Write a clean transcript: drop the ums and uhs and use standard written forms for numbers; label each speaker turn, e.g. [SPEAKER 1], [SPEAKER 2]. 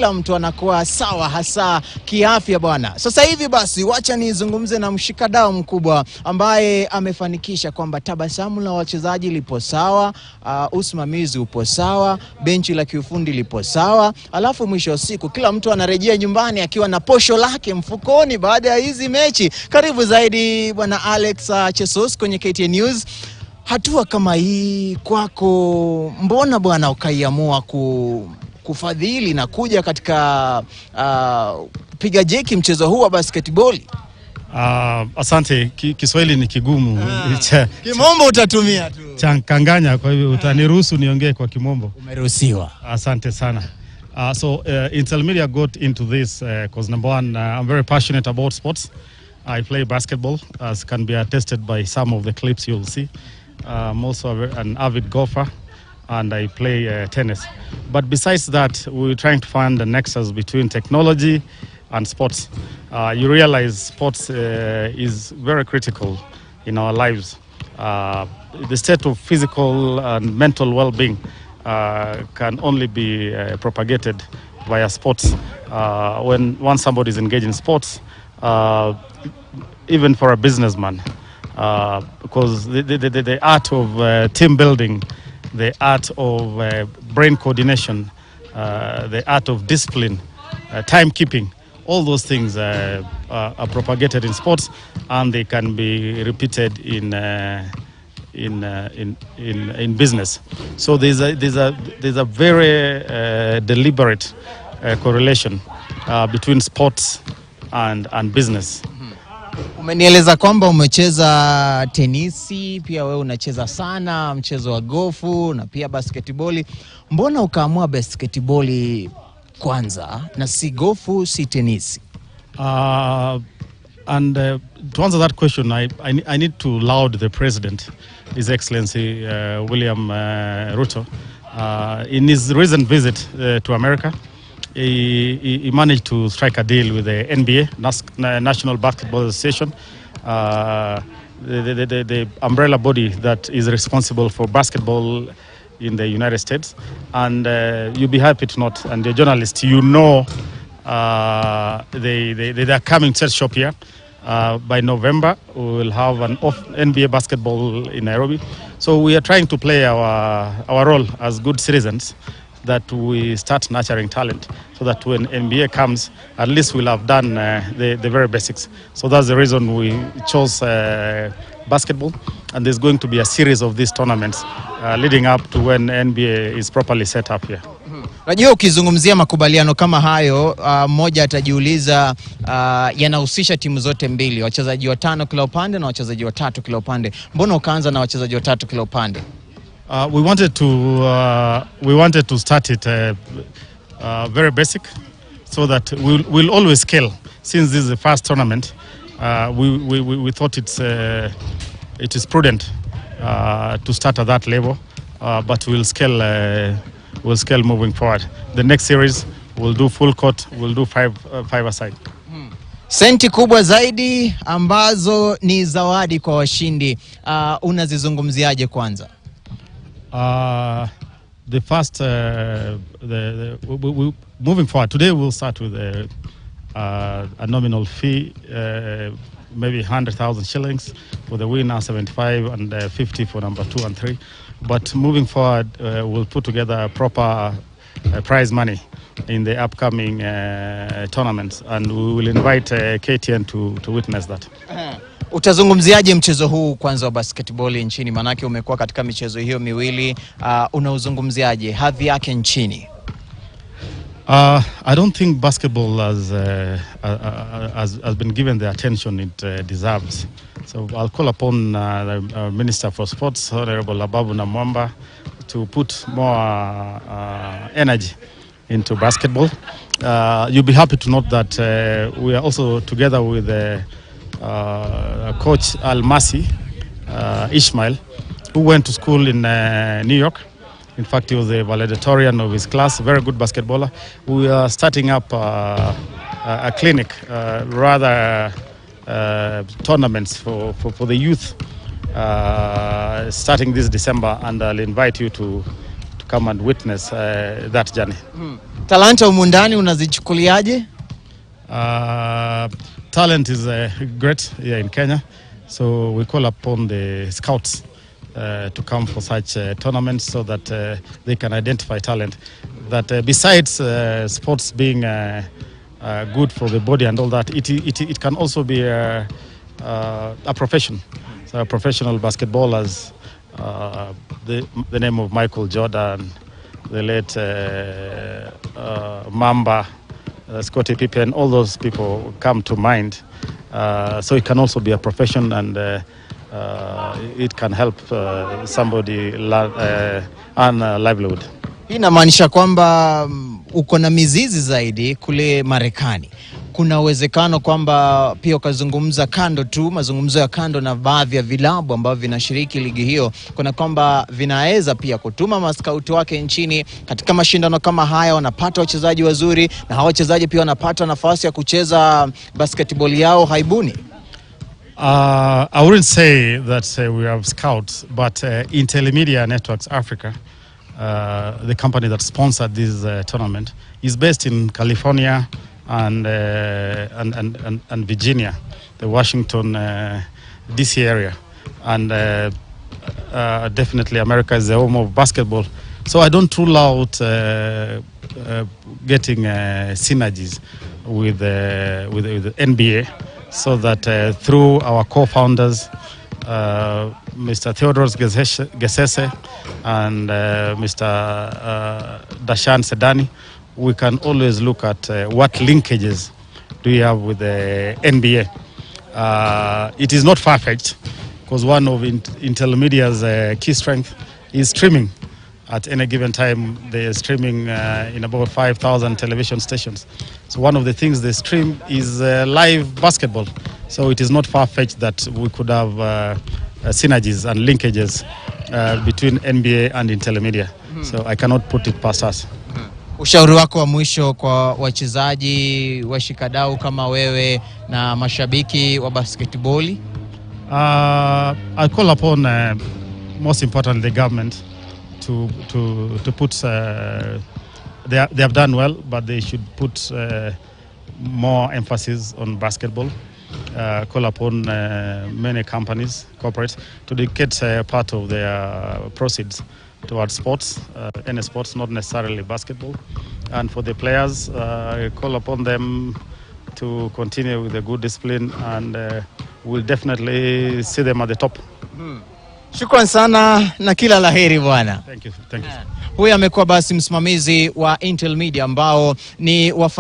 [SPEAKER 1] kila mtu anakuwa sawa hasa kiafya bwana. Sasa hivi basi wacha nizungumze na mshikadau mkubwa ambaye amefanikisha kwamba tabasamu la wachezaji lipo sawa, usimamizi upo sawa, benchi la kiufundi lipo sawa, alafu mwisho wa siku kila mtu anarejea nyumbani akiwa na posho lake mfukoni baada ya hizi mechi. Karibu zaidi bwana Alex Chesos kwenye KTN News. Hatua kama hii kwako, mbona bwana ukaiamua kufadhili na kuja katika piga jeki mchezo huu wa basketball?
[SPEAKER 2] Asante, Kiswahili ni kigumu.
[SPEAKER 1] Kimombo utatumia tu.
[SPEAKER 2] Chankanganya, kwa hivyo utaniruhusu niongee kwa Kimombo.
[SPEAKER 1] Umeruhusiwa.
[SPEAKER 2] Asante sana. Intermedia got into this because number one, I'm very passionate about sports. I play basketball, as can be attested by some of the clips you'll see. I'm also an avid golfer, and I play tennis. But besides that, we're trying to find the nexus between technology and sports. You realize sports is very critical in our lives. The state of physical and mental well-being can only be propagated via sports. Once somebody is engaged in sports, even for a businessman, because the art of team building, the art of brain coordination, the art of discipline, timekeeping, all those things are propagated in sports, and they can be repeated in business. So there's a very deliberate correlation between sports and business.
[SPEAKER 1] Umenieleza kwamba umecheza tenisi, pia wewe unacheza sana mchezo wa gofu na pia basketball. Mbona ukaamua basketball kwanza na si gofu, si tenisi?
[SPEAKER 2] To answer that question, I need to laud the President, His Excellency William Ruto. In his recent visit to America, he managed to strike a deal with the NBA, National Basketball Association, the umbrella body that is responsible for basketball in the United States. And you'll be happy to note, and the journalists, they are coming to set shop here. By November, we will have an NBA basketball in Nairobi. So we are trying to play our role as good citizens, that we start nurturing talent, so that when NBA comes, at least we'll have done the very basics. So that's the reason we chose basketball, and there's going to be a series of these tournaments leading up to when NBA is properly set up here.
[SPEAKER 1] Najua ukizungumzia makubaliano kama hayo, mmoja atajiuliza yanahusisha timu zote mbili, wachezaji 5 kila upande na wachezaji 3 kila upande. Mbona ukaanza na wachezaji 3 kila upande?
[SPEAKER 2] We wanted to start it very basic, so that we'll always scale. Since this is the first tournament, we thought it is prudent to start at that level, but we'll scale moving forward. The next series we'll do full court, we'll do five-a-side.
[SPEAKER 1] Senti kubwa zaidi ambazo ni zawadi kwa washindi, unazizungumziaje kwanza?
[SPEAKER 2] The first, moving forward, today we'll start with a nominal fee, maybe 100,000 shillings for the winner, 75 and 50 for number 2 and 3. But moving forward, we'll put together proper prize money in the upcoming tournaments, and we will invite KTN to witness that.
[SPEAKER 1] Utazungumziaje mchezo huu kwanza wa basketball nchini? Manake umekuwa katika michezo hiyo miwili, unauzungumziaje hadhi yake nchini?
[SPEAKER 2] I don't think basketball has been given the attention it deserves. So I'll call upon the Minister for Sports, Honorable Ababu Namwamba, to put more energy into basketball. You'll be happy to note that we are also together with Coach Al-Masi Ishmael, who went to school in New York. In fact, he was a valedictorian of his class, very good basketballer. We are starting up a clinic, tournaments for the youth, starting this December, and I'll invite you to come and witness that journey.
[SPEAKER 1] Talanta umundani unazichukuliaje?
[SPEAKER 2] Talent is great here in Kenya, so we call upon the scouts to come for such tournaments so that they can identify talent. That besides sports being good for the body and all that, it can also be a profession. So professional basketballers, the name of Michael Jordan, the late Mamba, Scottie Pippen, all those people come to mind. So it can also be a profession, and it can help somebody earn a livelihood.
[SPEAKER 1] Hii inamaanisha kwamba uko na mizizi zaidi kule Marekani. Kuna uwezekano kwamba pia ukazungumza mazungumzo ya kando na baadhi ya vilabu ambavyo vinashiriki ligi hiyo, kuna kwamba vinaweza pia kutuma maskauti wake nchini katika mashindano kama haya, wanapata wachezaji wazuri na hao wachezaji pia wanapata nafasi ya kucheza basketball yao haibuni.
[SPEAKER 2] I wouldn't say that we have scouts, but Intermedia Networks Africa, the company that sponsored this tournament, is based in California and Virginia, the Washington DC area, and definitely America is the home of basketball. So I don't rule out getting synergies with the NBA, so that through our co-founders, Mr. Theodoros Gesese and Mr. Dashan Sedani, we can always look at what linkages do we have with the NBA. It is not far-fetched, because one of Intermedia's key strength is streaming. At any given time, they are streaming in about 5,000 television stations. So one of the things they stream is live basketball. So it is not far-fetched that we could have synergies and linkages between NBA and Intermedia. So I cannot put it past us.
[SPEAKER 1] Ushauri wako wa mwisho kwa wachezaji, washikadau kama wewe na mashabiki wa basketball?
[SPEAKER 2] I call upon most importantly the government to put they have done well, but they should put more emphasis on basketball. Call upon many companies, corporates, to dedicate part of their proceeds towards sports, any sports, not necessarily basketball. And for the players, call upon them to continue with a good discipline, and we'll definitely see them at the top.
[SPEAKER 1] Shukran sana na kila laheri bwana.
[SPEAKER 2] Thank you. Thank you.
[SPEAKER 1] Huyu amekuwa basi msimamizi wa Intermedia ambao ni